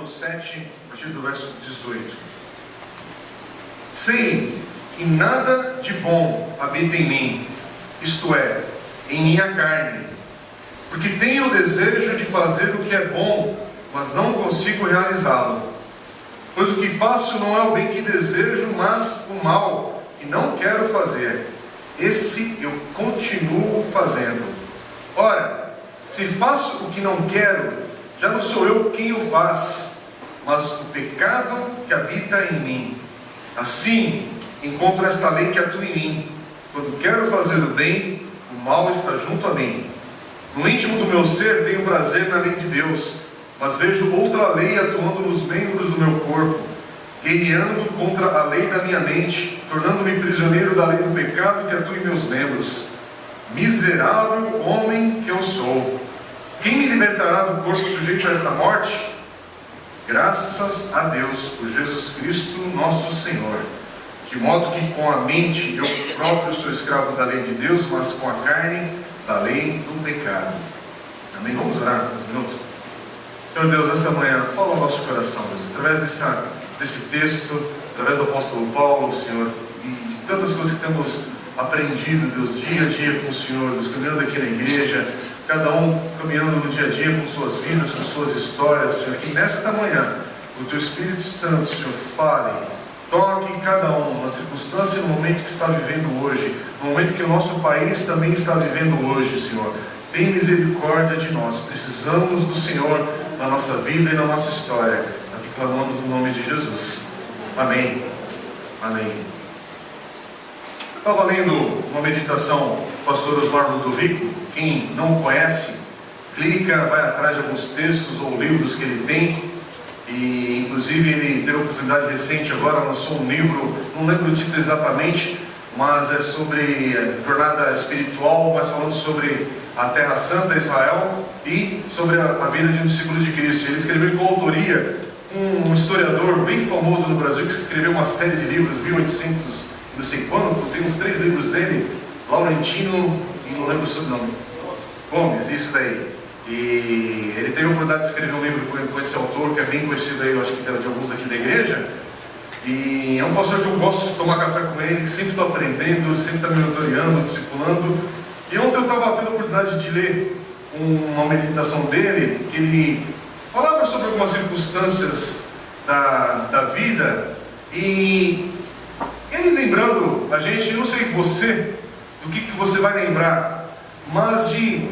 capítulo 7, a partir do verso 18. Sei que nada de bom habita em mim, isto é, em minha carne, porque tenho o desejo de fazer o que é bom, mas não consigo realizá-lo. Pois o que faço não é o bem que desejo, mas o mal que não quero fazer. Esse eu continuo fazendo. Ora, se faço o que não quero, já não sou eu quem o faz, mas o pecado que habita em mim. Assim, encontro esta lei que atua em mim. Quando quero fazer o bem, o mal está junto a mim. No íntimo do meu ser tenho prazer na lei de Deus, mas vejo outra lei atuando nos membros do meu corpo, guerreando contra a lei da minha mente, tornando-me prisioneiro da lei do pecado que atua em meus membros. Miserável homem que eu sou! Quem me libertará do corpo sujeito a esta morte? Graças a Deus por Jesus Cristo nosso Senhor. De modo que com a mente eu próprio sou escravo da lei de Deus, mas com a carne da lei do pecado. Amém? Vamos orar um minuto? Senhor Deus, essa manhã, fala ao nosso coração, Deus, através desse texto, através do apóstolo Paulo, Senhor, e de tantas coisas que temos aprendido, Deus, dia a dia com o Senhor, Deus, caminhando aqui na igreja, cada um caminhando no dia a dia com suas vidas, com suas histórias, Senhor, que nesta manhã, o Teu Espírito Santo, Senhor, fale, toque em cada um, na circunstância e no momento que está vivendo hoje, no momento que o nosso país também está vivendo hoje, Senhor. Tem misericórdia de nós, precisamos do Senhor na nossa vida e na nossa história. Aqui clamamos no nome de Jesus. Amém. Amém. Estava lendo uma meditação do pastor Osmar Ludovico. Quem não conhece, clica, vai atrás de alguns textos ou livros que ele tem. E inclusive ele teve a oportunidade recente agora, lançou um livro, não lembro o título exatamente, mas é sobre jornada espiritual, mas falando sobre a Terra Santa, Israel, e sobre a vida de um discípulo de Cristo. Ele escreveu em coautoria um historiador bem famoso no Brasil, que escreveu uma série de livros, 1800, não sei quanto, tem uns 3 livros dele, Laurentino, e não lembro o sobrenome, Gomes, isso daí. E ele teve a oportunidade de escrever um livro com esse autor, que é bem conhecido aí, eu acho que de alguns aqui da igreja. E é um pastor que eu gosto de tomar café com ele, que sempre estou aprendendo, sempre está me mentoreando, discipulando. E ontem eu estava tendo a oportunidade de ler uma meditação dele, que ele falava sobre algumas circunstâncias da vida, e ele lembrando a gente, eu não sei você, do que você vai lembrar, mas de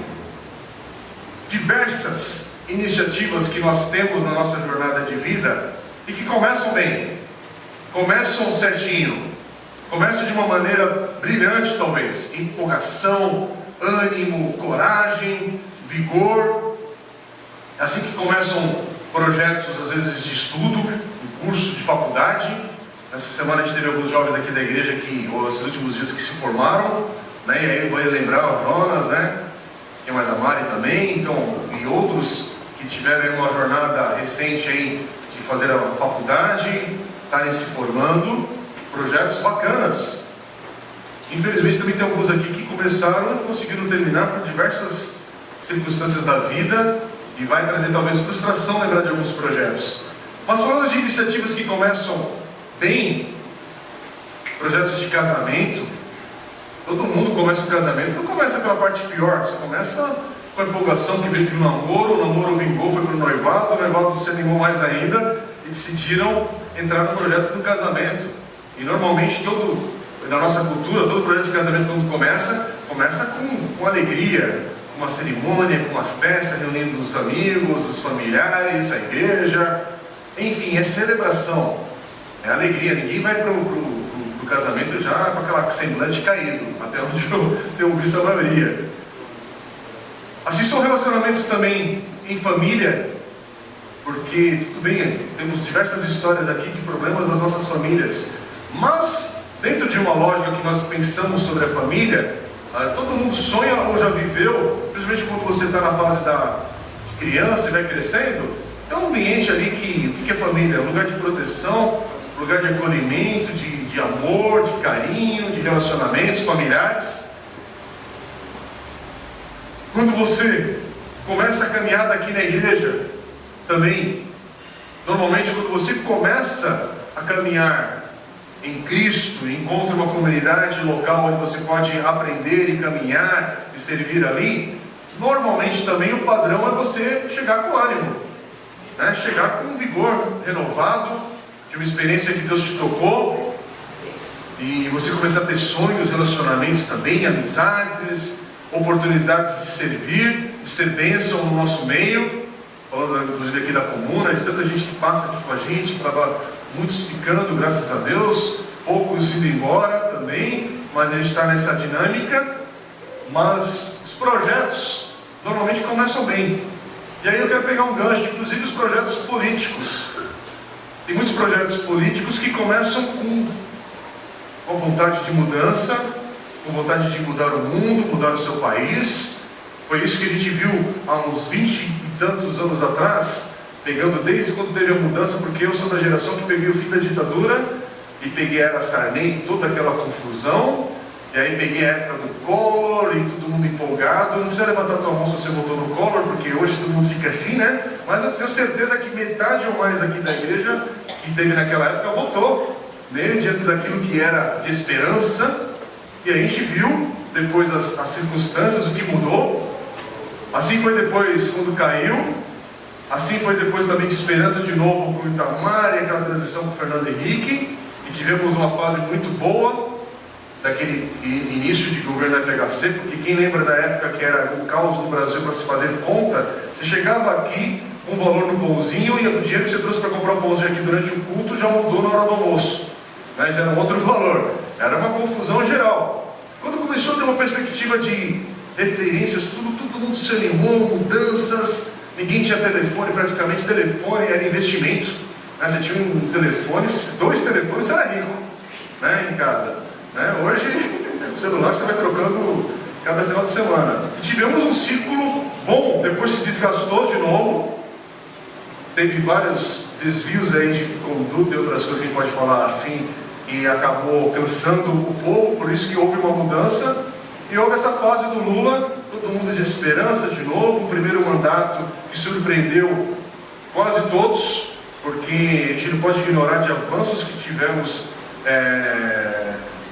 diversas iniciativas que nós temos na nossa jornada de vida, e que começam bem, começam certinho, começam de uma maneira brilhante talvez, empolgação, ânimo, coragem, vigor. É assim que começam projetos às vezes de estudo, um curso de faculdade. Essa semana a gente teve alguns jovens aqui da igreja que, ou esses últimos dias, que se formaram, né? E aí eu vou lembrar o Jonas, né? Tem mais a Mari também, então, e outros que tiveram aí uma jornada recente aí de fazer a faculdade, estarem se formando, projetos bacanas. Infelizmente também tem alguns aqui que começaram e não conseguiram terminar por diversas circunstâncias da vida, e vai trazer talvez frustração lembrar de alguns projetos. Mas falando de iniciativas que começam bem, projetos de casamento, todo mundo começa um casamento, não começa pela parte pior, você começa com a empolgação que veio de um namoro, o namoro vingou, foi para o noivado se animou mais ainda, e decidiram entrar no projeto do casamento. E normalmente na nossa cultura, todo projeto de casamento quando começa com alegria, com uma cerimônia, com uma festa, reunindo os amigos, os familiares, a igreja, enfim, é celebração, é alegria. Ninguém vai para o casamento já com aquela semblante caído, até onde eu tenho visto a maioria. Assim são relacionamentos também em família, porque tudo bem, temos diversas histórias aqui de problemas nas nossas famílias, mas dentro de uma lógica que nós pensamos sobre a família, todo mundo sonha ou já viveu, principalmente quando você está na fase de criança e vai crescendo, tem um ambiente ali o que é família? Um lugar de proteção, um lugar de acolhimento, de amor, de carinho, de relacionamentos familiares. Quando você começa a caminhada aqui na igreja, também Normalmente, quando você começa a caminhar em Cristo, encontra uma comunidade local onde você pode aprender e caminhar e servir ali, normalmente também o padrão é você chegar com ânimo, né? Chegar com um vigor renovado, de uma experiência que Deus te tocou, e você começar a ter sonhos, relacionamentos também, amizades, oportunidades de servir, de ser bênção no nosso meio, falando inclusive aqui da comuna, de tanta gente que passa aqui com a gente, que estava muitos ficando, graças a Deus, poucos indo embora também, mas a gente está nessa dinâmica. Mas os projetos normalmente começam bem, e aí eu quero pegar um gancho, inclusive os projetos políticos. Tem muitos projetos políticos que começam com vontade de mudança, com vontade de mudar o mundo, mudar o seu país. Foi isso que a gente viu há uns 20 e tantos anos atrás, pegando desde quando teve a mudança, porque eu sou da geração que peguei o fim da ditadura e peguei a era Sarney, toda aquela confusão, e aí peguei a época do Collor e todo mundo empolgado. Não precisa levantar tua mão se você votou no Collor, porque hoje todo mundo fica assim, né? Mas eu tenho certeza que metade ou mais aqui da igreja que teve naquela época votou nele, diante daquilo que era de esperança. E a gente viu depois as circunstâncias, o que mudou. Assim foi depois quando caiu, assim foi depois também de esperança de novo com o Itamar e aquela transição com o Fernando Henrique, e tivemos uma fase muito boa daquele início de governo FHC, porque quem lembra da época que era um caos no Brasil para se fazer conta, você chegava aqui, um valor no pãozinho, e o dinheiro que você trouxe para comprar o pãozinho aqui durante o culto já mudou na hora do almoço, né? Já era um outro valor, era uma confusão geral. Quando começou a ter uma perspectiva de referências, todo mundo se animou, mudanças, ninguém tinha telefone, praticamente telefone era investimento, né? Você tinha um telefone, 2 telefones, você era rico, né? Em casa, né? Hoje o celular você vai trocando cada final de semana. E tivemos um ciclo bom, depois se desgastou de novo, teve vários desvios aí de conduta e outras coisas que a gente pode falar assim, e acabou cansando o povo, por isso que houve uma mudança. E houve essa fase do Lula, todo mundo de esperança de novo, um primeiro mandato que surpreendeu quase todos, porque a gente não pode ignorar de avanços que tivemos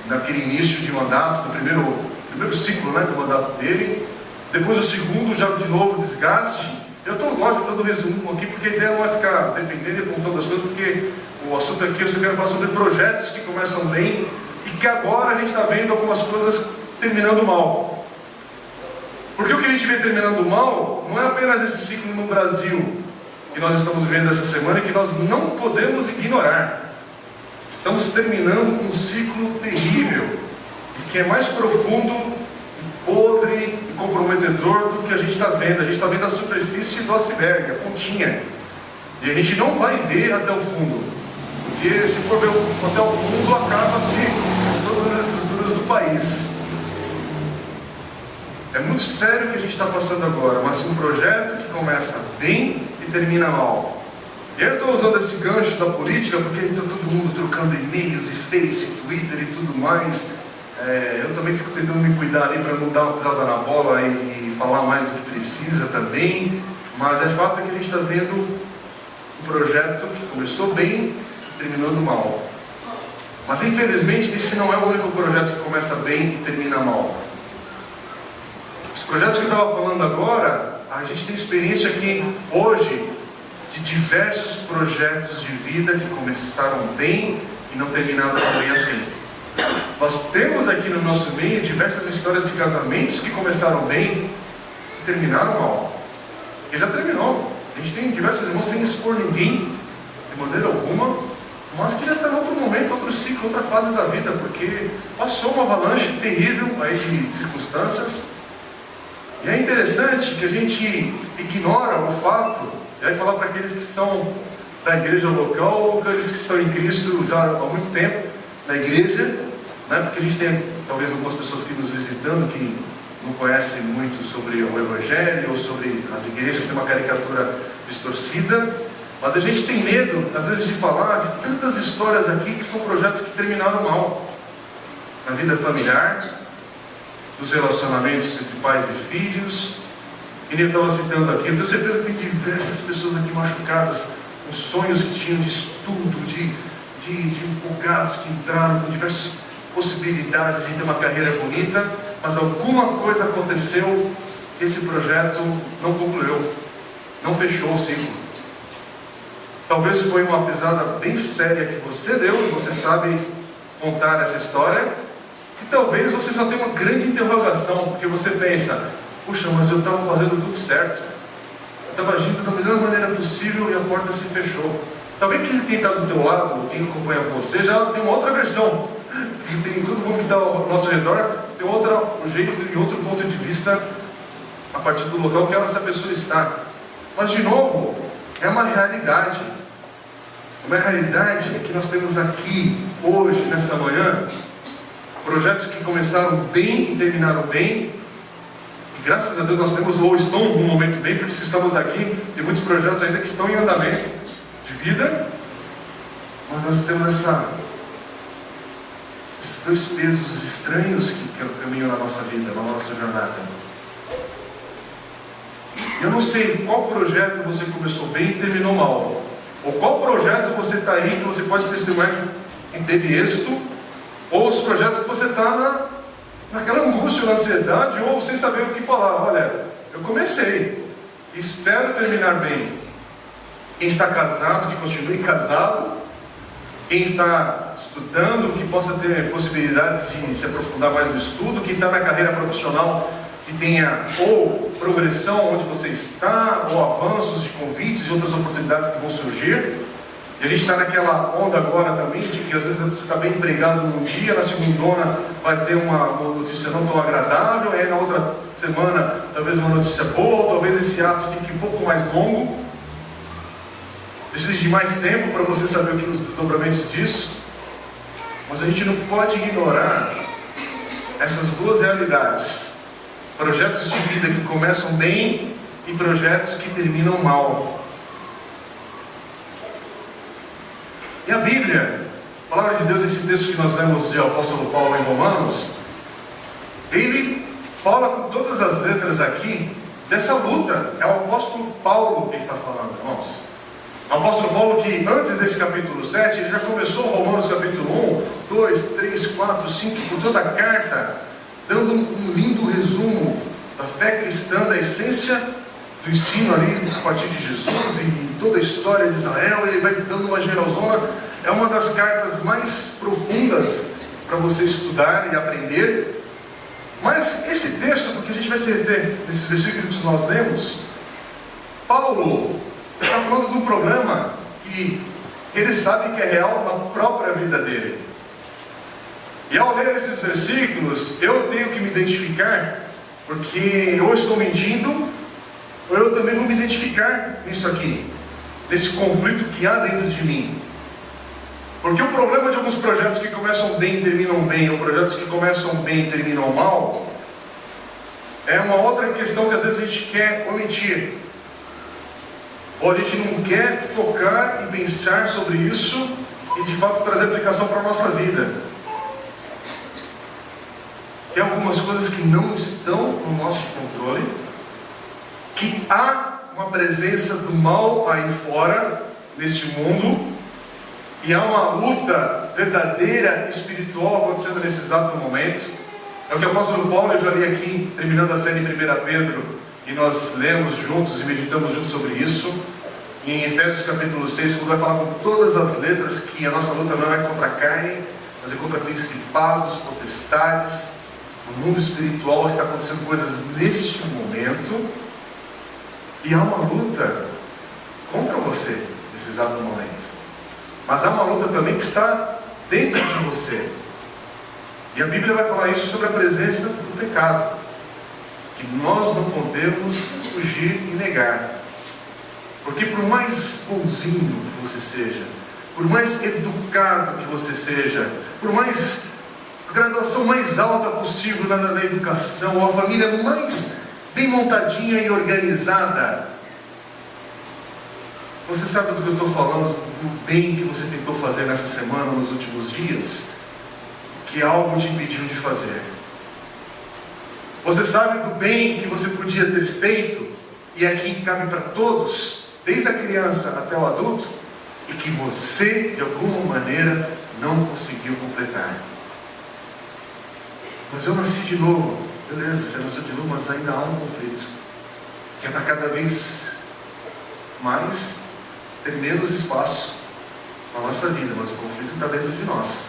naquele início de mandato, do primeiro ciclo, né, do mandato dele. Depois o segundo, já de novo desgaste. Eu estou, lógico, dando resumo aqui, porque a ideia não é ficar defendendo e apontando as coisas, porque o assunto aqui eu só quero falar sobre projetos que começam bem e que agora a gente está vendo algumas coisas terminando mal. Porque o que a gente vê terminando mal não é apenas esse ciclo no Brasil que nós estamos vivendo essa semana e que nós não podemos ignorar. Estamos terminando um ciclo terrível e que é mais profundo, podre e comprometedor do que a gente está vendo. A gente está vendo a superfície do iceberg, a pontinha, e a gente não vai ver até o fundo, porque se for ver até o fundo, acaba-se todas as estruturas do país. É muito sério o que a gente está passando agora, mas um projeto que começa bem e termina mal. Eu estou usando esse gancho da política porque está todo mundo trocando e-mails e Face, Twitter e tudo mais. Eu também fico tentando me cuidar ali para não dar uma pisada na bola e falar mais do que precisa também. Mas é fato que a gente está vendo um projeto que começou bem e terminando mal. Mas infelizmente esse não é o único projeto que começa bem e termina mal. Os projetos que eu estava falando agora, a gente tem experiência aqui hoje de diversos projetos de vida que começaram bem e não terminaram também assim. Nós temos aqui no nosso meio diversas histórias de casamentos que começaram bem e terminaram mal. E já terminou. A gente tem diversos irmãos sem expor ninguém de maneira alguma, mas que já está em outro momento, outro ciclo, outra fase da vida, porque passou uma avalanche terrível aí de circunstâncias. E é interessante que a gente ignora o fato. E aí falar para aqueles que são da igreja local ou aqueles que estão em Cristo já há muito tempo na igreja, né? Porque a gente tem talvez algumas pessoas aqui nos visitando que não conhecem muito sobre o Evangelho ou sobre as igrejas, tem uma caricatura distorcida, mas a gente tem medo às vezes de falar de tantas histórias aqui que são projetos que terminaram mal na vida familiar, dos relacionamentos entre pais e filhos. E ele estava citando aqui, eu tenho certeza que tem diversas pessoas aqui machucadas com sonhos que tinham de estudo, de empolgados que entraram com diversas possibilidades de ter uma carreira bonita, mas alguma coisa aconteceu, esse projeto não concluiu, não fechou o ciclo. Talvez foi uma pisada bem séria que você deu, e você sabe contar essa história, e talvez você só tenha uma grande interrogação, porque você pensa, puxa, mas eu estava fazendo tudo certo, eu estava agindo da melhor maneira possível e a porta se fechou. Talvez quem está do teu lado, quem acompanha com você, já tem uma outra versão. Tem todo mundo que está ao nosso redor, tem outro jeito e outro ponto de vista a partir do local que essa pessoa está. Mas de novo, é uma realidade. Uma realidade que nós temos aqui, hoje, nessa manhã, projetos que começaram bem e terminaram bem, e graças a Deus nós temos, ou estão num momento bem, porque se estamos aqui, tem muitos projetos ainda que estão em andamento de vida, mas nós temos esses dois pesos estranhos que caminham na nossa vida, na nossa jornada. Eu não sei qual projeto você começou bem e terminou mal, ou qual projeto você está aí que você pode testemunhar que teve êxito, ou os projetos que você está naquela angústia, na ansiedade, ou sem saber o que falar. Olha, eu comecei, espero terminar bem. Quem está casado, que continue casado. Quem está estudando, que possa ter possibilidades de se aprofundar mais no estudo. Quem está na carreira profissional, que tenha ou progressão onde você está, ou avanços de convites e outras oportunidades que vão surgir. E a gente está naquela onda agora também, de que às vezes você está bem empregado num dia, na segundona vai ter uma notícia não tão agradável, e aí na outra semana talvez uma notícia boa, ou talvez esse ato fique um pouco mais longo. Precisa de mais tempo para você saber o que os desdobramentos disso. Mas a gente não pode ignorar essas duas realidades. Projetos de vida que começam bem e projetos que terminam mal. E a Bíblia, a palavra de Deus, esse texto que nós lemos do apóstolo Paulo em Romanos, ele fala com todas as letras aqui dessa luta. É o apóstolo Paulo que está falando, irmãos. O apóstolo Paulo que antes desse capítulo 7, ele já começou Romanos capítulo 1, 2, 3, 4, 5, por toda a carta, dando um lindo resumo da fé cristã, da essência do ensino ali a partir de Jesus e toda a história de Israel. Ele vai dando uma geralzona. É uma das cartas mais profundas para você estudar e aprender. Mas esse texto, porque a gente vai se reter nesses versículos que nós lemos, Paulo está falando de um problema que ele sabe que é real na própria vida dele. E ao ler esses versículos, eu tenho que me identificar, porque eu estou mentindo, ou eu também vou me identificar nisso aqui, nesse conflito que há dentro de mim. Porque o problema de alguns projetos que começam bem e terminam bem, ou projetos que começam bem e terminam mal, é uma outra questão que às vezes a gente quer omitir. Ou a gente não quer focar e pensar sobre isso e de fato trazer aplicação para a nossa vida. Tem algumas coisas que não estão no nosso controle, que há uma presença do mal aí fora, neste mundo, e há uma luta verdadeira, espiritual acontecendo nesse exato momento. É o que o apóstolo Paulo, eu já li aqui, terminando a série em 1 Pedro, e nós lemos juntos e meditamos juntos sobre isso. E em Efésios capítulo 6, quando vai falar com todas as letras que a nossa luta não é contra a carne, mas é contra principados, potestades. No mundo espiritual está acontecendo coisas neste momento, e há uma luta contra você nesse exato momento. Mas há uma luta também que está dentro de você. E a Bíblia vai falar isso sobre a presença do pecado, que nós não podemos fugir e negar. Porque por mais bonzinho que você seja, por mais educado que você seja, por mais a graduação mais alta possível na educação, ou a família mais bem montadinha e organizada, você sabe do que eu estou falando, do bem que você tentou fazer nessa semana, nos últimos dias, que algo te impediu de fazer. Você sabe do bem que você podia ter feito, e aqui cabe para todos, desde a criança até o adulto, e que você, de alguma maneira, não conseguiu completar. Mas eu nasci de novo. Beleza, você nasceu de novo, mas ainda há um conflito, que é para cada vez mais ter menos espaço na nossa vida, mas o conflito está dentro de nós.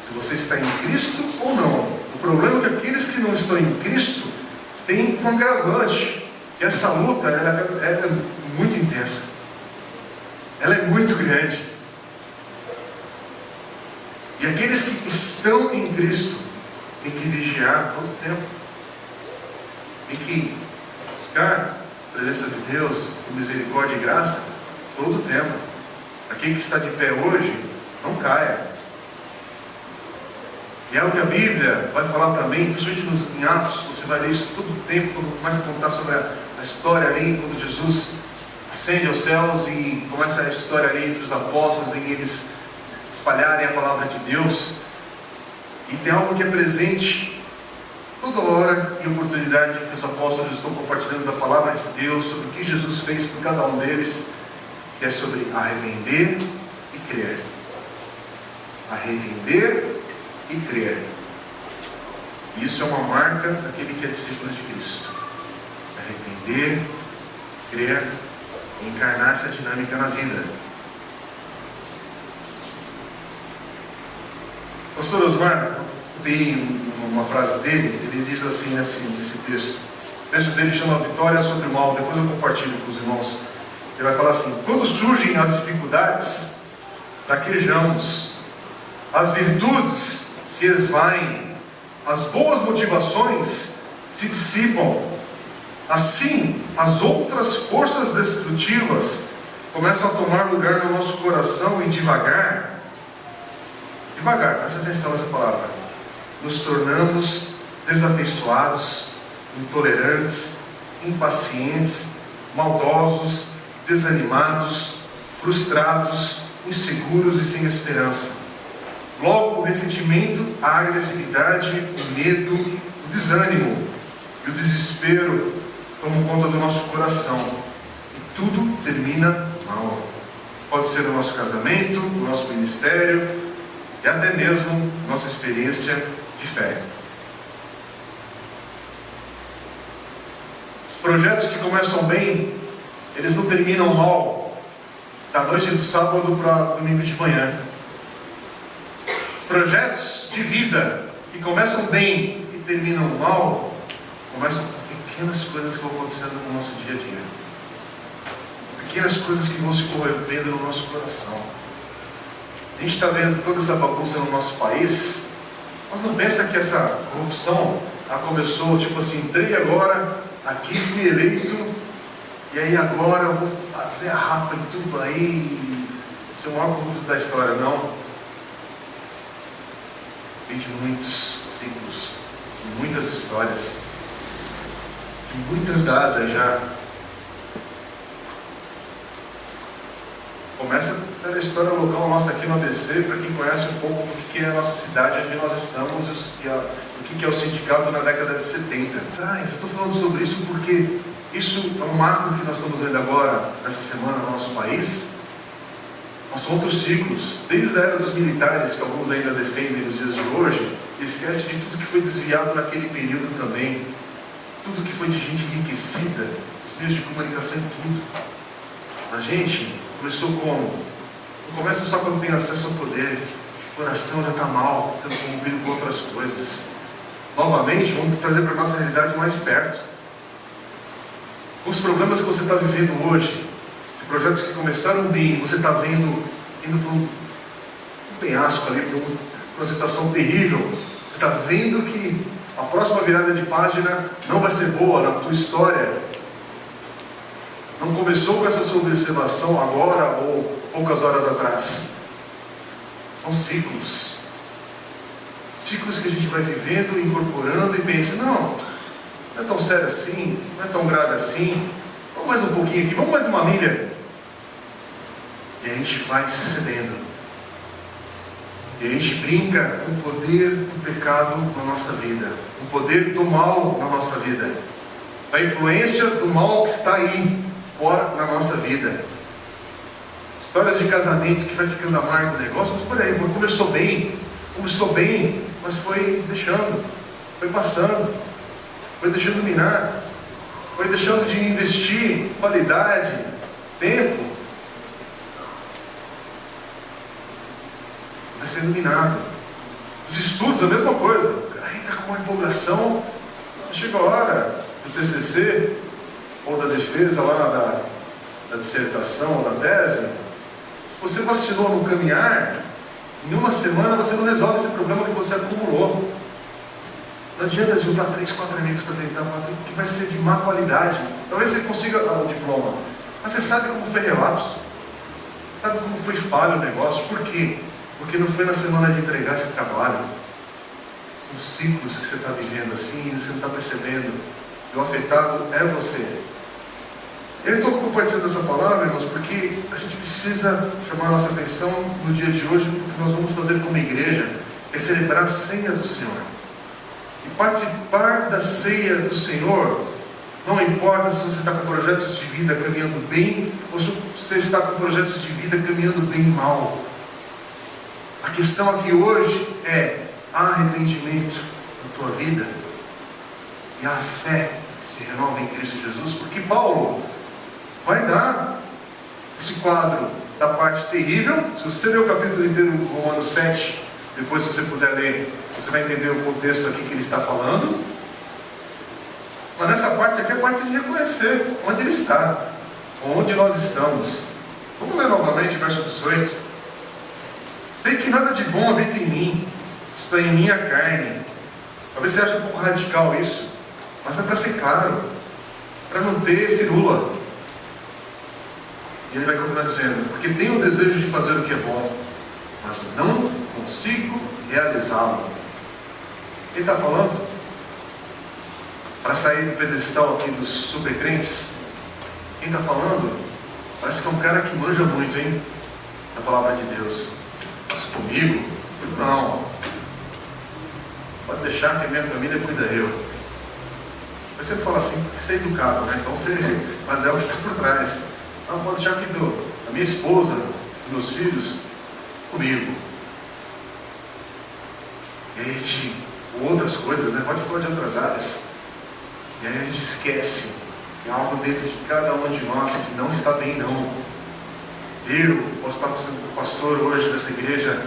Se você está em Cristo ou não. O problema é que aqueles que não estão em Cristo têm um agravante, que essa luta ela é muito intensa, ela é muito grande. E aqueles que estão em Cristo têm que vigiar todo o tempo, tem que buscar a presença de Deus com misericórdia e graça todo o tempo. Aquele que está de pé hoje, não caia. E é o que a Bíblia vai falar também, principalmente em Atos, você vai ler isso todo o tempo, quando começa a contar sobre a história ali, quando Jesus ascende aos céus e começa a história ali entre os apóstolos, em eles espalharem a palavra de Deus. E tem algo que é presente toda hora e oportunidade que os apóstolos estão compartilhando da palavra de Deus, sobre o que Jesus fez por cada um deles, que é sobre arrepender e crer. Arrepender e crer. Isso é uma marca daquele que é discípulo de Cristo. Arrepender, crer, encarnar essa dinâmica na vida. O pastor Osmar tem uma frase dele, ele diz assim nesse texto. O texto dele chama Vitória sobre o Mal, depois eu compartilho com os irmãos. Ele vai falar assim: quando surgem as dificuldades, fraquejamos, as virtudes se esvaem, as boas motivações se dissipam. Assim, as outras forças destrutivas começam a tomar lugar no nosso coração e devagar, presta atenção nessa palavra, nos tornamos desafeiçoados, intolerantes, impacientes, maldosos, desanimados, frustrados, inseguros e sem esperança. Logo, o ressentimento, a agressividade, o medo, o desânimo e o desespero tomam conta do nosso coração. E tudo termina mal. Pode ser no nosso casamento, no nosso ministério e até mesmo nossa experiência de fé. Os projetos que começam bem, eles não terminam mal da noite do sábado para domingo de manhã. Os projetos de vida que começam bem e terminam mal, começam com pequenas coisas que vão acontecendo no nosso dia a dia, pequenas coisas que vão se corrompendo no nosso coração. A gente está vendo toda essa bagunça no nosso país, mas não pensa que essa corrupção ela começou tipo assim: entrei agora aqui, fui eleito, e aí agora eu vou fazer a rapa em tudo aí, ser o maior corrupto da história. Não. Vem de muitos ciclos, de muitas histórias, de muita andada já. Começa pela história local nossa aqui no ABC, para quem conhece um pouco do que é a nossa cidade, onde nós estamos, e o que é o sindicato na década de 70. Eu estou falando sobre isso porque isso é um marco que nós estamos vendo agora, nessa semana, no nosso país. Mas são outros ciclos, desde a era dos militares, que alguns ainda defendem nos dias de hoje, e esquece de tudo que foi desviado naquele período também, tudo que foi de gente enriquecida, os meios de comunicação e tudo. A gente começou como? Não começa só quando tem acesso ao poder. O coração já está mal, sendo corrompido com outras coisas. Novamente, vamos trazer para a nossa realidade mais de perto. Os problemas que você está vivendo hoje, de projetos que começaram bem, você está vendo indo para um penhasco ali, para uma situação terrível. Você está vendo que a próxima virada de página não vai ser boa na tua história. Não começou com essa sua observação agora ou poucas horas atrás. São ciclos. Ciclos que a gente vai vivendo, incorporando e pensa: não é tão sério assim, não é tão grave assim, vamos mais um pouquinho aqui, vamos mais uma milha. E a gente vai cedendo. E a gente brinca com o poder do pecado na nossa vida, o poder do mal na nossa vida, a influência do mal que está aí fora na nossa vida. Histórias de casamento que vai ficando amargo o negócio. Mas por aí, começou bem, mas foi deixando, foi passando, foi deixando minar, foi deixando de investir qualidade, tempo. Vai sendo minado. Os estudos, a mesma coisa. O cara entra com uma empolgação, chega a hora do TCC, ou da defesa lá da dissertação, ou da tese. Se você vacinou no caminhar, em uma semana você não resolve esse problema que você acumulou. Não adianta juntar 3, 4 amigos para tentar fazer, porque vai ser de má qualidade. Talvez você consiga o diploma, mas você sabe como foi relapso, sabe como foi falho o negócio. Por quê? Porque não foi na semana de entregar esse trabalho. Os ciclos que você está vivendo assim, você não está percebendo. E o afetado é você. Eu estou compartilhando essa palavra, irmãos, porque a gente precisa chamar a nossa atenção no dia de hoje, porque nós vamos fazer como igreja, é celebrar a ceia do Senhor. E participar da ceia do Senhor, não importa se você está com projetos de vida caminhando bem, ou se você está com projetos de vida caminhando bem mal. A questão aqui hoje é: há arrependimento na tua vida? E a fé se renova em Cristo Jesus? Porque Paulo vai dar esse quadro da parte terrível. Se você ler o capítulo inteiro do Romanos 7, depois se você puder ler, você vai entender o contexto aqui que ele está falando. Mas nessa parte aqui é a parte de reconhecer onde ele está, onde nós estamos. Vamos ler novamente o verso 18. Sei que nada de bom habita em mim, está em minha carne. Talvez você ache um pouco radical isso, mas é para ser claro, para não ter firula. E ele vai continuar dizendo: porque tenho o desejo de fazer o que é bom, mas não consigo realizá-lo. Quem está falando? Para sair do pedestal aqui dos supercrentes, quem está falando? Parece que é um cara que manja muito, hein? Da palavra de Deus. Mas comigo? Não. Pode deixar que a minha família cuida eu. Você sempre fala assim, porque você é educado, né? Então você... Mas é o que está por trás. Não, pode deixar que a minha esposa, os meus filhos, comigo. E aí a gente... outras coisas, né? Pode falar de outras áreas. E aí a gente esquece. Tem algo dentro de cada um de nós que não está bem, não. Eu posso estar sendo pastor hoje dessa igreja,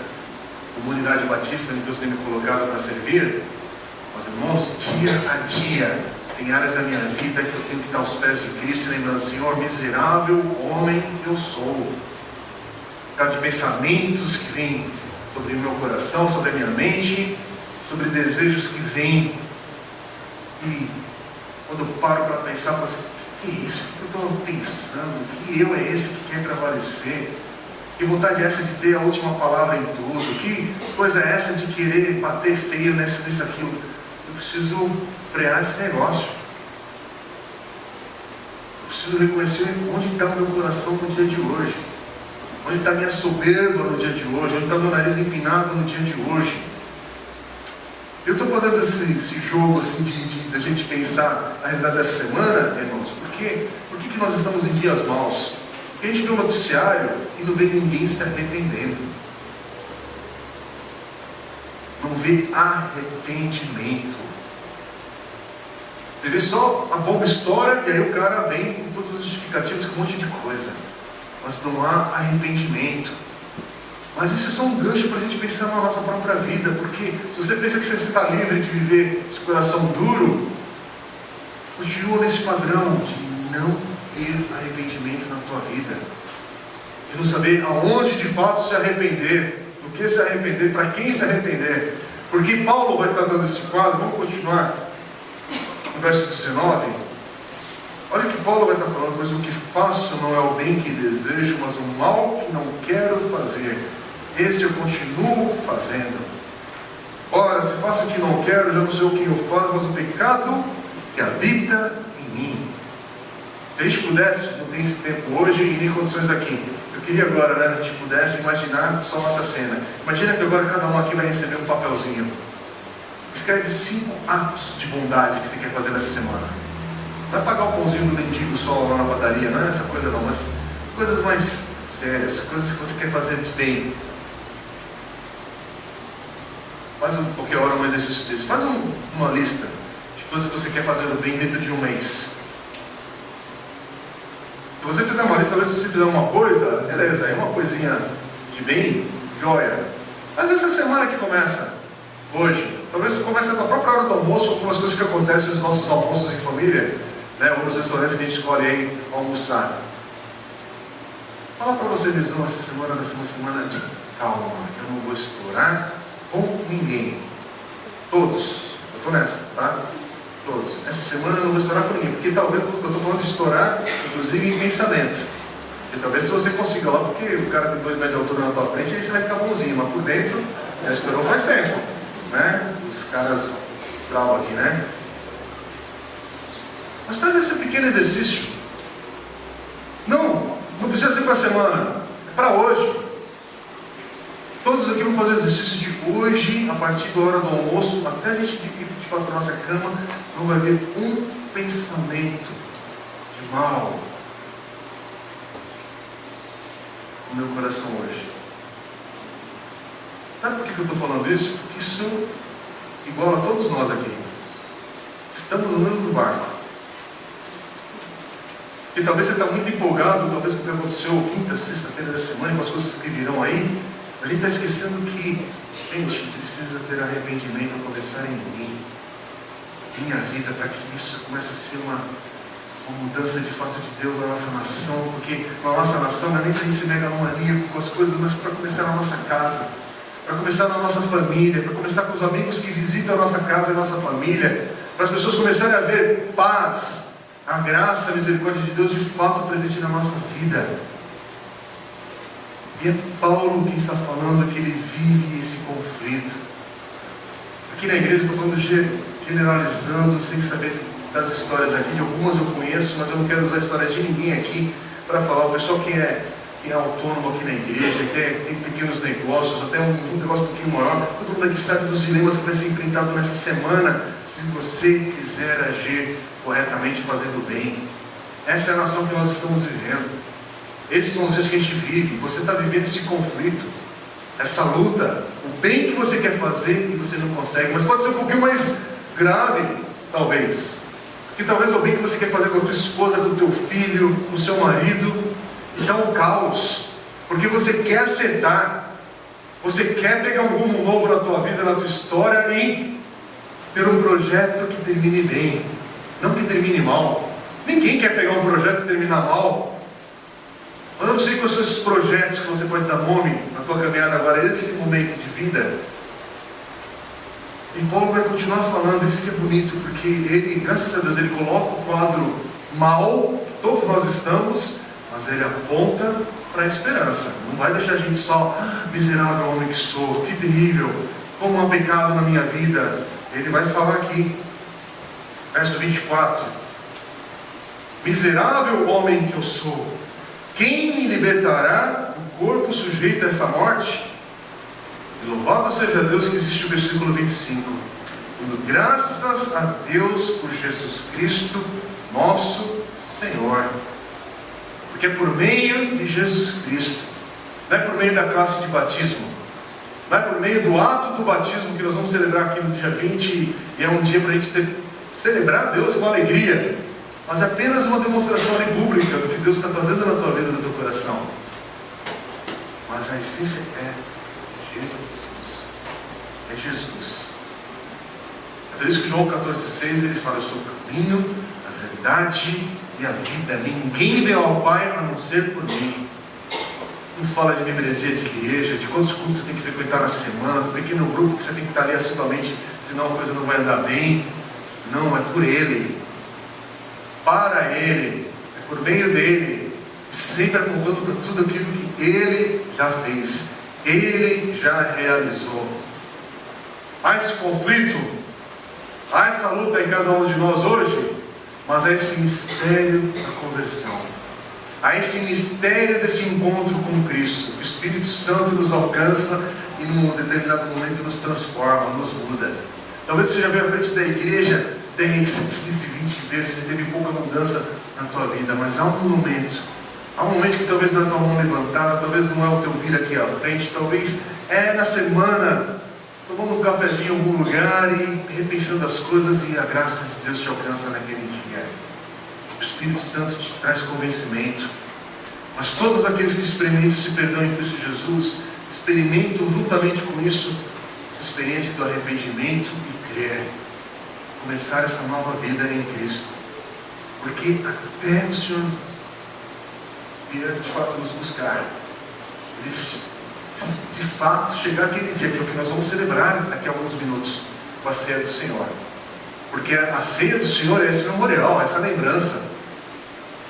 Comunidade Batista, que Deus tem me colocado para servir. Mas, irmãos, dia a dia, tem áreas da minha vida que eu tenho que estar aos pés de Cristo, lembrando: Senhor, miserável homem que eu sou. Por causa de pensamentos que vêm sobre o meu coração, sobre a minha mente, sobre desejos que vêm. E quando eu paro para pensar, eu falo assim: que é isso? O que eu estou pensando? Que eu é esse que quer prevalecer? Que vontade é essa de ter a última palavra em tudo? Que coisa é essa de querer bater feio nisso, aquilo? Eu preciso frear esse negócio. Eu preciso reconhecer onde está o meu coração no dia de hoje. Onde está a minha soberba no dia de hoje. Onde está o meu nariz empinado no dia de hoje. Eu estou fazendo esse jogo assim de a gente pensar a realidade dessa semana, irmãos. Por quê? Por que nós estamos em dias maus? Porque a gente vê o noticiário e não vê ninguém se arrependendo. Não vê arrependimento. Você vê só a bomba estoura e aí o cara vem com todas as justificativas, com um monte de coisa. Mas não há arrependimento. Mas isso é só um gancho para a gente pensar na nossa própria vida, porque se você pensa que você está livre de viver esse coração duro, continua nesse padrão de não ter arrependimento na tua vida, de não saber aonde de fato se arrepender, do que se arrepender, para quem se arrepender. Porque Paulo vai estar dando esse quadro. Vamos continuar no verso 19. Olha o que Paulo vai estar falando: pois o que faço não é o bem que desejo, mas o mal que não quero fazer, esse eu continuo fazendo. Ora, se faço o que não quero, já não sei o que eu faço, mas o pecado que habita em mim. Se a gente pudesse, não tem esse tempo hoje e nem condições aqui, eu queria agora, né, a gente pudesse imaginar só essa cena. Imagina que agora cada um aqui vai receber um papelzinho. Escreve 5 atos de bondade que você quer fazer nessa semana. Não é pagar o pãozinho do mendigo só lá na padaria, não é essa coisa não, mas coisas mais sérias, coisas que você quer fazer de bem. Faz qualquer hora um exercício desse. Faz uma lista de coisas que você quer fazer do bem dentro de um mês. Se você fizer uma lista, talvez se você fizer uma coisa, beleza, é uma coisinha de bem, joia. Mas essa semana que começa, hoje, talvez comece na própria hora do almoço, algumas coisas que acontecem nos nossos almoços em família, né, ou nos restaurantes que a gente escolhe aí almoçar. Fala para você mesmo, essa semana vai ser uma semana de calma, eu não vou estourar com ninguém. Todos, eu estou nessa, tá? Todos. Essa semana eu não vou estourar com ninguém, porque talvez eu estou falando de estourar, inclusive em pensamento. Porque talvez se você consiga lá, porque o cara tem 2 metros de altura na tua frente, aí você vai ficar bonzinho, mas por dentro já estourou faz tempo, né? Os caras bravos aqui, né? Mas faz esse pequeno exercício. Não precisa ser para a semana, é para hoje. Todos aqui vão fazer o exercício de hoje, a partir da hora do almoço, até a gente ir de fato para a nossa cama, não vai haver um pensamento de mal no meu coração hoje. Sabe por que eu estou falando isso? Porque isso iguala a todos nós aqui. Estamos no mesmo barco. E talvez você está muito empolgado, talvez com o que aconteceu quinta, sexta-feira da semana, com as coisas que virão aí. A gente está esquecendo que, gente, precisa ter arrependimento a começar em mim, minha vida, para que isso comece a ser uma mudança de fato de Deus na nossa nação, porque na nossa nação não é nem para a gente ser megalomaníaco com as coisas, mas para começar na nossa casa, para começar na nossa família, para começar com os amigos que visitam a nossa casa e a nossa família, para as pessoas começarem a ver paz, a graça, a misericórdia de Deus de fato presente na nossa vida. E é Paulo quem está falando que ele vive esse conflito. Aqui na igreja eu estou falando generalizando, sem saber das histórias aqui, de algumas eu conheço, mas eu não quero usar a história de ninguém aqui para falar. O pessoal que é autônomo aqui na igreja, que tem pequenos negócios, até um negócio um pouquinho maior, todo mundo aqui sabe dos dilemas que vai ser enfrentado nessa semana, se você quiser agir corretamente, fazendo bem. Essa é a nação que nós estamos vivendo. Esses são os dias que a gente vive. Você está vivendo esse conflito, essa luta, o bem que você quer fazer e você não consegue, mas pode ser um pouquinho mais grave, talvez, porque talvez o bem que você quer fazer com a tua esposa, com o teu filho, com o seu marido, está um caos, porque você quer acertar, você quer pegar um rumo novo na tua vida, na tua história e ter um projeto que termine bem, não que termine mal. Ninguém quer pegar um projeto e terminar mal. Eu não sei quais são esses projetos que você pode dar nome na tua caminhada agora, esse momento de vida. E Paulo vai continuar falando, isso que é bonito, porque ele, graças a Deus, ele coloca o quadro mal, que todos nós estamos, mas ele aponta para a esperança. Não vai deixar a gente só, miserável homem que sou, que terrível, como há pecado na minha vida. Ele vai falar aqui, verso 24: miserável homem que eu sou, quem me libertará do corpo sujeito a esta morte? E louvado seja Deus que existe o versículo 25. Dando graças a Deus por Jesus Cristo, nosso Senhor. Porque é por meio de Jesus Cristo, não é por meio da classe de batismo, não é por meio do ato do batismo que nós vamos celebrar aqui no dia 20, e é um dia para a gente celebrar Deus com alegria, mas é apenas uma demonstração ali pública do que Deus está fazendo na tua vida, no teu coração. Mas a essência é Jesus. É Jesus. É por isso que João 14,6 ele fala: eu sou o caminho, a verdade e a vida. Ninguém vem ao Pai a não ser por mim. Não fala de membresia de igreja, de quantos cultos você tem que frequentar na semana, do pequeno grupo que você tem que estar ali assiduamente, senão a coisa não vai andar bem. Não, é por Ele, para Ele, é por meio dEle, sempre apontando para tudo aquilo que Ele já fez, Ele já realizou. Há esse conflito, há essa luta em cada um de nós hoje, mas há esse mistério da conversão, há esse mistério desse encontro com Cristo. O Espírito Santo nos alcança e num determinado momento nos transforma, nos muda. Talvez você já veio à frente da igreja 10, 15, 20 vezes e teve pouca mudança na tua vida, mas há um momento Há um momento que talvez não é a tua mão levantada, talvez não é o teu vir aqui à frente, talvez é na semana, tomando um cafezinho em algum lugar e repensando as coisas, e a graça de Deus te alcança naquele dia. O Espírito Santo te traz convencimento. Mas todos aqueles que experimentam esse perdão em Cristo Jesus, experimentam juntamente com isso essa experiência do arrependimento e crer, começar essa nova vida em Cristo. Porque até o Senhor vir de fato nos buscar, eles de fato chegar aquele dia, que é o que nós vamos celebrar daqui a alguns minutos, com a ceia do Senhor. Porque a ceia do Senhor é esse memorial, essa lembrança.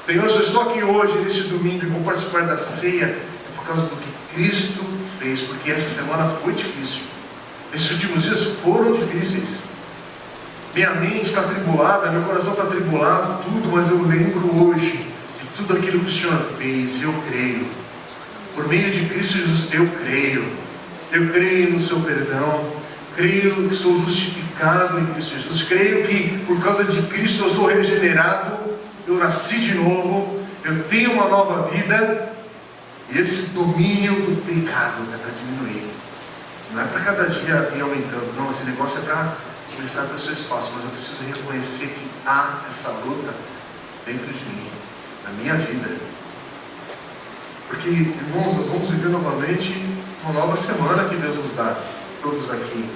Senhor, se eu estou aqui hoje, neste domingo, e vou participar da ceia, é por causa do que Cristo fez, porque essa semana foi difícil. Esses últimos dias foram difíceis. Minha mente está atribulada, meu coração está atribulado, tudo, mas eu lembro hoje de tudo aquilo que o Senhor fez, e eu creio. Por meio de Cristo Jesus, eu creio. Eu creio no seu perdão, creio que sou justificado em Cristo Jesus, creio que por causa de Cristo eu sou regenerado, eu nasci de novo, eu tenho uma nova vida, e esse domínio do pecado é para diminuir. Não é para cada dia ir aumentando, não, esse negócio é para começar a ter o seu espaço, mas eu preciso reconhecer que há essa luta dentro de mim, na minha vida. Porque, irmãos, nós vamos viver novamente uma nova semana que Deus nos dá, todos aqui.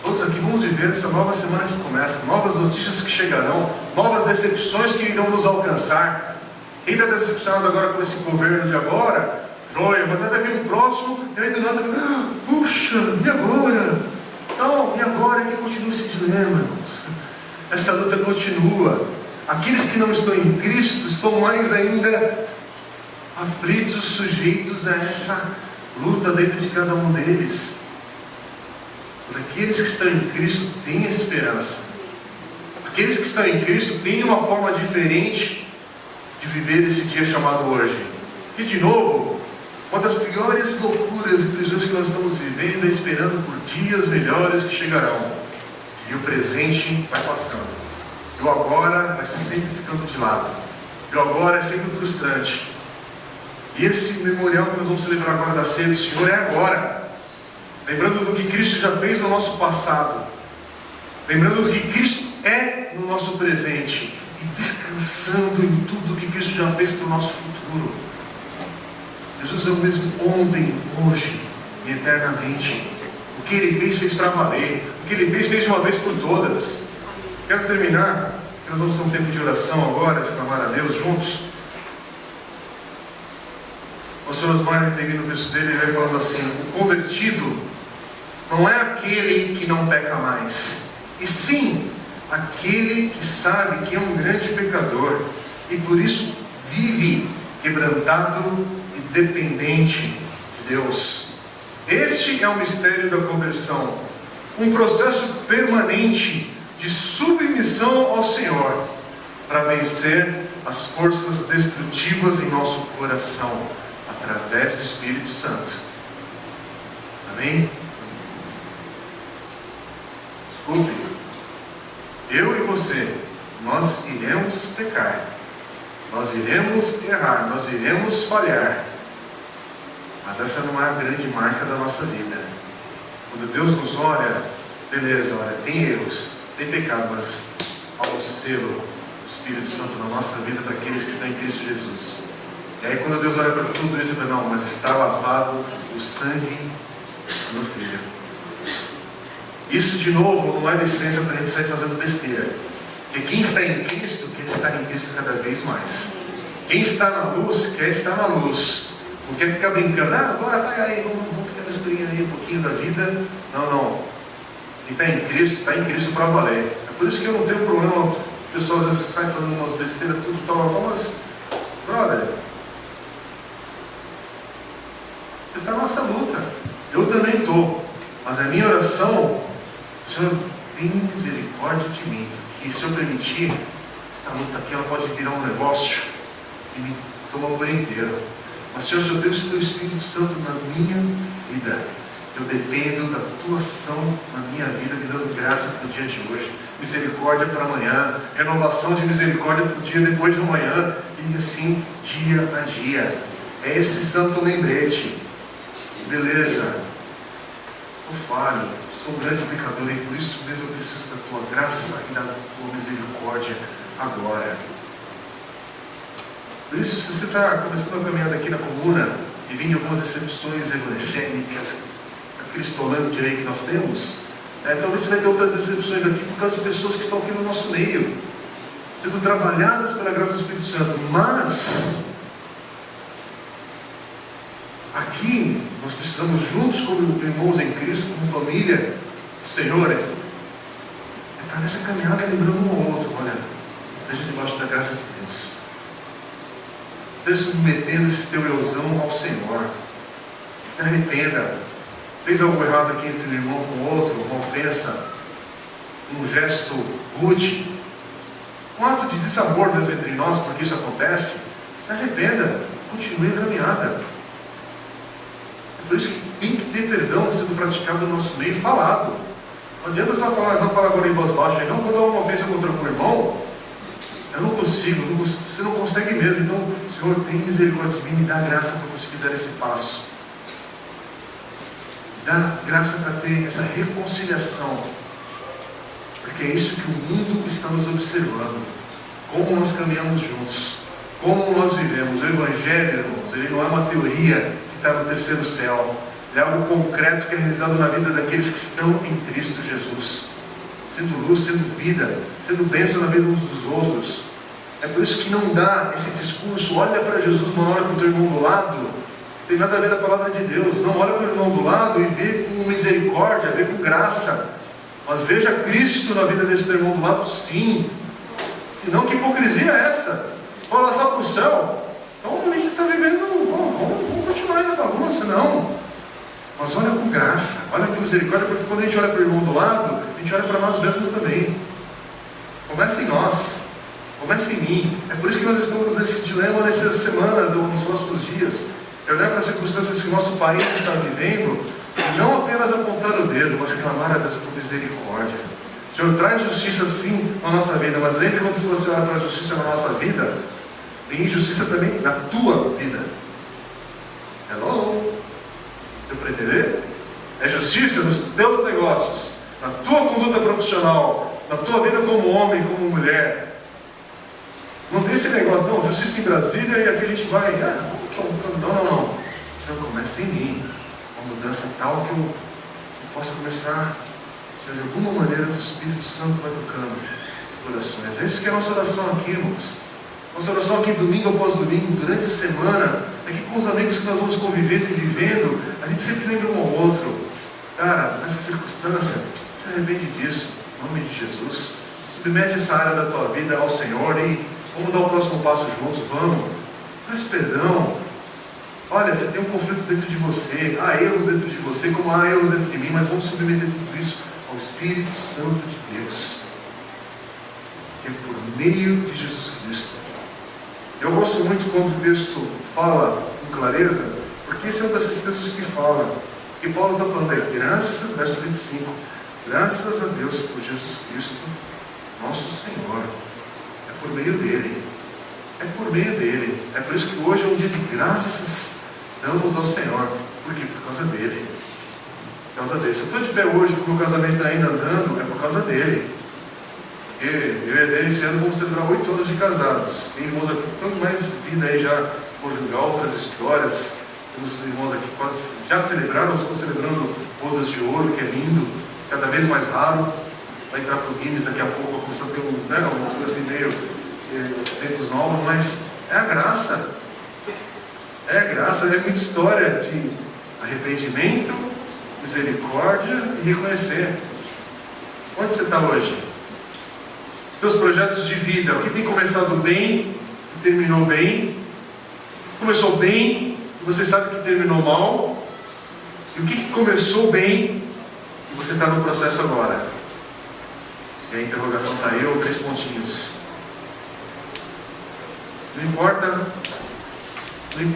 Todos aqui vamos viver essa nova semana que começa, novas notícias que chegarão, novas decepções que irão nos alcançar. Quem está decepcionado agora com esse governo de agora, joia, mas aí vai vir um próximo, e aí do nada, puxa, e agora? Então, e agora é que continua esse dilema, irmãos? Essa luta continua. Aqueles que não estão em Cristo estão mais ainda aflitos, sujeitos a essa luta dentro de cada um deles. Mas aqueles que estão em Cristo têm esperança. Aqueles que estão em Cristo têm uma forma diferente de viver esse dia chamado hoje. E de novo, uma das piores loucuras e prisões que nós estamos vivendo é esperando por dias melhores que chegarão. E o presente vai passando. E o agora vai sempre ficando de lado. E o agora é sempre frustrante. E esse memorial que nós vamos celebrar agora da ceia do Senhor é agora. Lembrando do que Cristo já fez no nosso passado. Lembrando do que Cristo é no nosso presente. E descansando em tudo que Cristo já fez para o nosso futuro. Jesus é o mesmo ontem, hoje e eternamente. O que Ele fez para valer. O que Ele fez de uma vez por todas. Quero terminar, nós vamos ter um tempo de oração agora, de clamar a Deus juntos. O pastor Osmar termina o texto dele, ele vai falando assim: o convertido não é aquele que não peca mais, e sim aquele que sabe que é um grande pecador, e por isso vive quebrantado e dependente de Deus. Este é o mistério da conversão, um processo permanente de submissão ao Senhor, para vencer as forças destrutivas em nosso coração, através do Espírito Santo. Amém? Desculpe, eu e você, nós iremos pecar, nós iremos errar, nós iremos falhar, mas essa não é a grande marca da nossa vida. Quando Deus nos olha, beleza, olha, tem erros, tem pecado, mas há o selo do Espírito Santo na nossa vida para aqueles que estão em Cristo Jesus. E aí quando Deus olha para tudo isso, ele fala: não, mas está lavado o sangue do Filho. Isso de novo não é licença para a gente sair fazendo besteira. Porque quem está em Cristo quer estar em Cristo cada vez mais. Quem está na luz quer estar na luz. Não quer ficar brincando, agora vai aí, vamos ficar escurinho aí um pouquinho da vida. Não. Quem está em Cristo para valer. É por isso que eu não tenho problema. O pessoal às vezes sai fazendo umas besteiras, tudo tal, mas, brother, você está nessa luta. Eu também estou. Mas a minha oração, Senhor, tem misericórdia de mim. Que se eu permitir, essa luta aqui ela pode virar um negócio e me toma por inteiro. Mas, Senhor, se eu tenho o Teu Espírito Santo na minha vida, eu dependo da Tua ação na minha vida, me dando graça para o dia de hoje, misericórdia para amanhã, renovação de misericórdia para o dia depois de amanhã. e assim dia a dia. É esse santo lembrete. Beleza, eu falho, sou um grande pecador e por isso mesmo eu preciso da tua graça e da tua misericórdia agora. Por isso, se você está começando a caminhada aqui na comuna e vem de algumas decepções evangélicas, a cristolândia aí que nós temos, talvez você vai ter outras decepções aqui por causa de pessoas que estão aqui no nosso meio, sendo trabalhadas pela graça do Espírito Santo. Mas aqui nós precisamos juntos como irmãos em Cristo, como família do Senhor, estar nessa caminhada lembrando um ao outro. Olha, esteja debaixo da graça de Deus, esteja submetendo esse teu euzão ao Senhor. Se arrependa. Fez algo errado aqui entre um irmão com o outro, uma ofensa, um gesto rude, um ato de desamor mesmo entre nós, porque isso acontece. Se arrependa, continue a caminhada. É por isso que tem que ter perdão sendo praticado no nosso meio, falado. Não adianta só falar, não falar agora em voz baixa, não. Quando há uma ofensa contra um irmão, eu não consigo, você não consegue mesmo. Então, Senhor, tem misericórdia de mim, me dá graça para conseguir dar esse passo. Dá graça para ter essa reconciliação, porque é isso que o mundo está nos observando. Como nós caminhamos juntos, como nós vivemos. O Evangelho, irmãos, ele não é uma teoria que está no terceiro céu. Ele é algo concreto que é realizado na vida daqueles que estão em Cristo Jesus, sendo luz, sendo vida, sendo bênção na vida uns dos outros. É por isso que não dá esse discurso, olha para Jesus, não olha para o teu irmão do lado. Tem nada a ver da palavra de Deus. Não olha para o irmão do lado e vê com misericórdia, vê com graça. Mas veja Cristo na vida desse teu irmão do lado, sim. Senão, que hipocrisia é essa? Fala só para o céu. Então a gente está vivendo, vamos continuar aí na bagunça, não. Mas olha com graça, olha com misericórdia, porque quando a gente olha para o irmão do lado, a gente olha para nós mesmos também. Começa em nós, começa em mim. É por isso que nós estamos nesse dilema nessas semanas ou nos próximos dias. É olhar para as circunstâncias que o nosso país está vivendo e não apenas apontar o dedo, mas clamar a Deus por misericórdia. Senhor, traz justiça sim na nossa vida, mas lembre quando você olha para a justiça na nossa vida, tem injustiça também na tua vida. Hello? Deu para entender? É justiça nos teus negócios, na tua conduta profissional, na tua vida como homem, como mulher. Não tem esse negócio, não, justiça em Brasília e aqui a gente vai, não. Senhor, começa em mim, uma mudança tal que eu possa começar, Senhor, de alguma maneira o teu Espírito Santo vai tocando os corações. É isso que é a nossa oração aqui, irmãos. Nossa oração aqui domingo após domingo, durante a semana, aqui com os amigos que nós vamos convivendo e vivendo, a gente sempre lembra um ao outro. Cara, nessa circunstância, se arrepende disso, em nome de Jesus. Submete essa área da tua vida ao Senhor e vamos dar o próximo passo juntos, vamos. Peça perdão. Olha, você tem um conflito dentro de você, há erros dentro de você, como há erros dentro de mim, mas vamos submeter tudo isso ao Espírito Santo de Deus. É por meio de Jesus Cristo. Eu gosto muito quando o texto fala com clareza, porque esse é um desses textos que fala. E Paulo está falando aí, graças, verso 25, graças a Deus por Jesus Cristo, nosso Senhor. É por meio dele. É por meio dele. É por isso que hoje é um dia de graças damos ao Senhor. Por quê? Por causa dele. Por causa dele. Se eu estou de pé hoje, com o meu casamento está ainda andando, é por causa dele. Porque eu e a dele esse ano vamos celebrar 8 anos de casados. Tem irmãos aqui que estão mais vida aí já conjugal, outras histórias. Temos irmãos aqui que quase já celebraram, estão celebrando bodas de ouro, que é lindo, cada vez mais raro. Vai entrar para o Guinness daqui a pouco, vai começar a ter algumas coisas assim meio tempos novos, mas é a graça. É a graça, é muita história de arrependimento, misericórdia e reconhecer. Onde você está hoje? Os teus projetos de vida, o que tem começado bem e terminou bem? Começou bem e você sabe que terminou mal? E o que começou bem e você está no processo agora? E a interrogação está aí, ou 3 pontinhos. Não importa em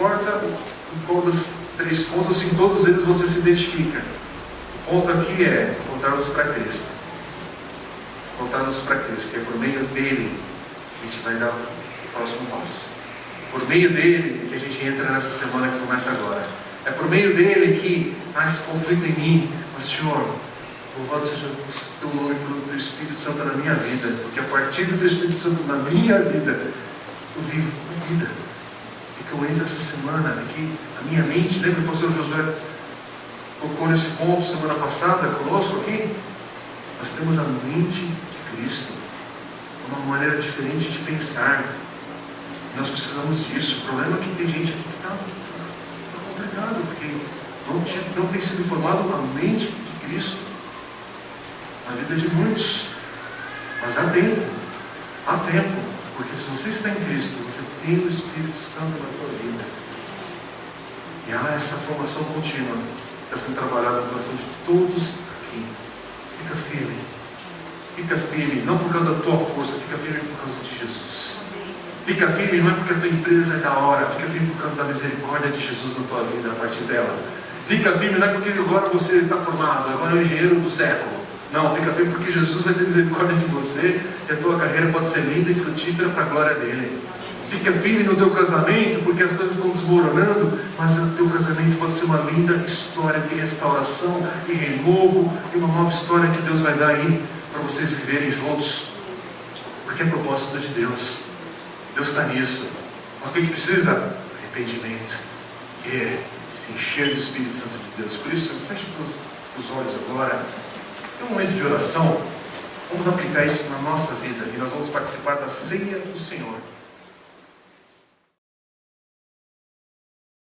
qual dos 3 pontos, ou se em todos eles você se identifica. O ponto aqui é voltarmos para Cristo. Voltarmos para Cristo, que é por meio dele que a gente vai dar o próximo passo. por meio dele que a gente entra nessa semana que começa agora. É por meio dele que há esse conflito em mim. Mas, Senhor, louvado seja o teu nome pelo teu Espírito Santo na minha vida, porque a partir do teu Espírito Santo na minha vida, eu vivo a vida. E que eu entro essa semana, que a minha mente, lembra que o pastor Josué tocou nesse ponto semana passada conosco aqui? Nós temos a mente de Cristo, uma maneira diferente de pensar. Nós precisamos disso. O problema é que tem gente aqui que está complicado, porque não tem sido formado a mente de Cristo na vida de muitos. Mas há tempo, porque se você está em Cristo, você tem o Espírito Santo na tua vida. E há essa formação contínua que está sendo trabalhada no coração de todos aqui. Fica firme, não por causa da tua força, fica firme por causa de Jesus. Fica firme não é porque a tua empresa é da hora, fica firme por causa da misericórdia de Jesus na tua vida, a partir dela. Fica firme não é porque agora você está formado, agora é o engenheiro do século. Não, fica firme porque Jesus vai ter misericórdia de você e a tua carreira pode ser linda e frutífera para a glória dele. Fica firme no teu casamento, porque as coisas estão desmoronando, mas o teu casamento pode ser uma linda história de restauração e renovo, e uma nova história que Deus vai dar aí para vocês viverem juntos, porque é propósito de Deus. Deus está nisso. Mas o que precisa? Arrependimento, se encher do Espírito Santo de Deus. Por isso, feche os olhos agora. É um momento de oração. Vamos aplicar isso na nossa vida e nós vamos participar da ceia do Senhor.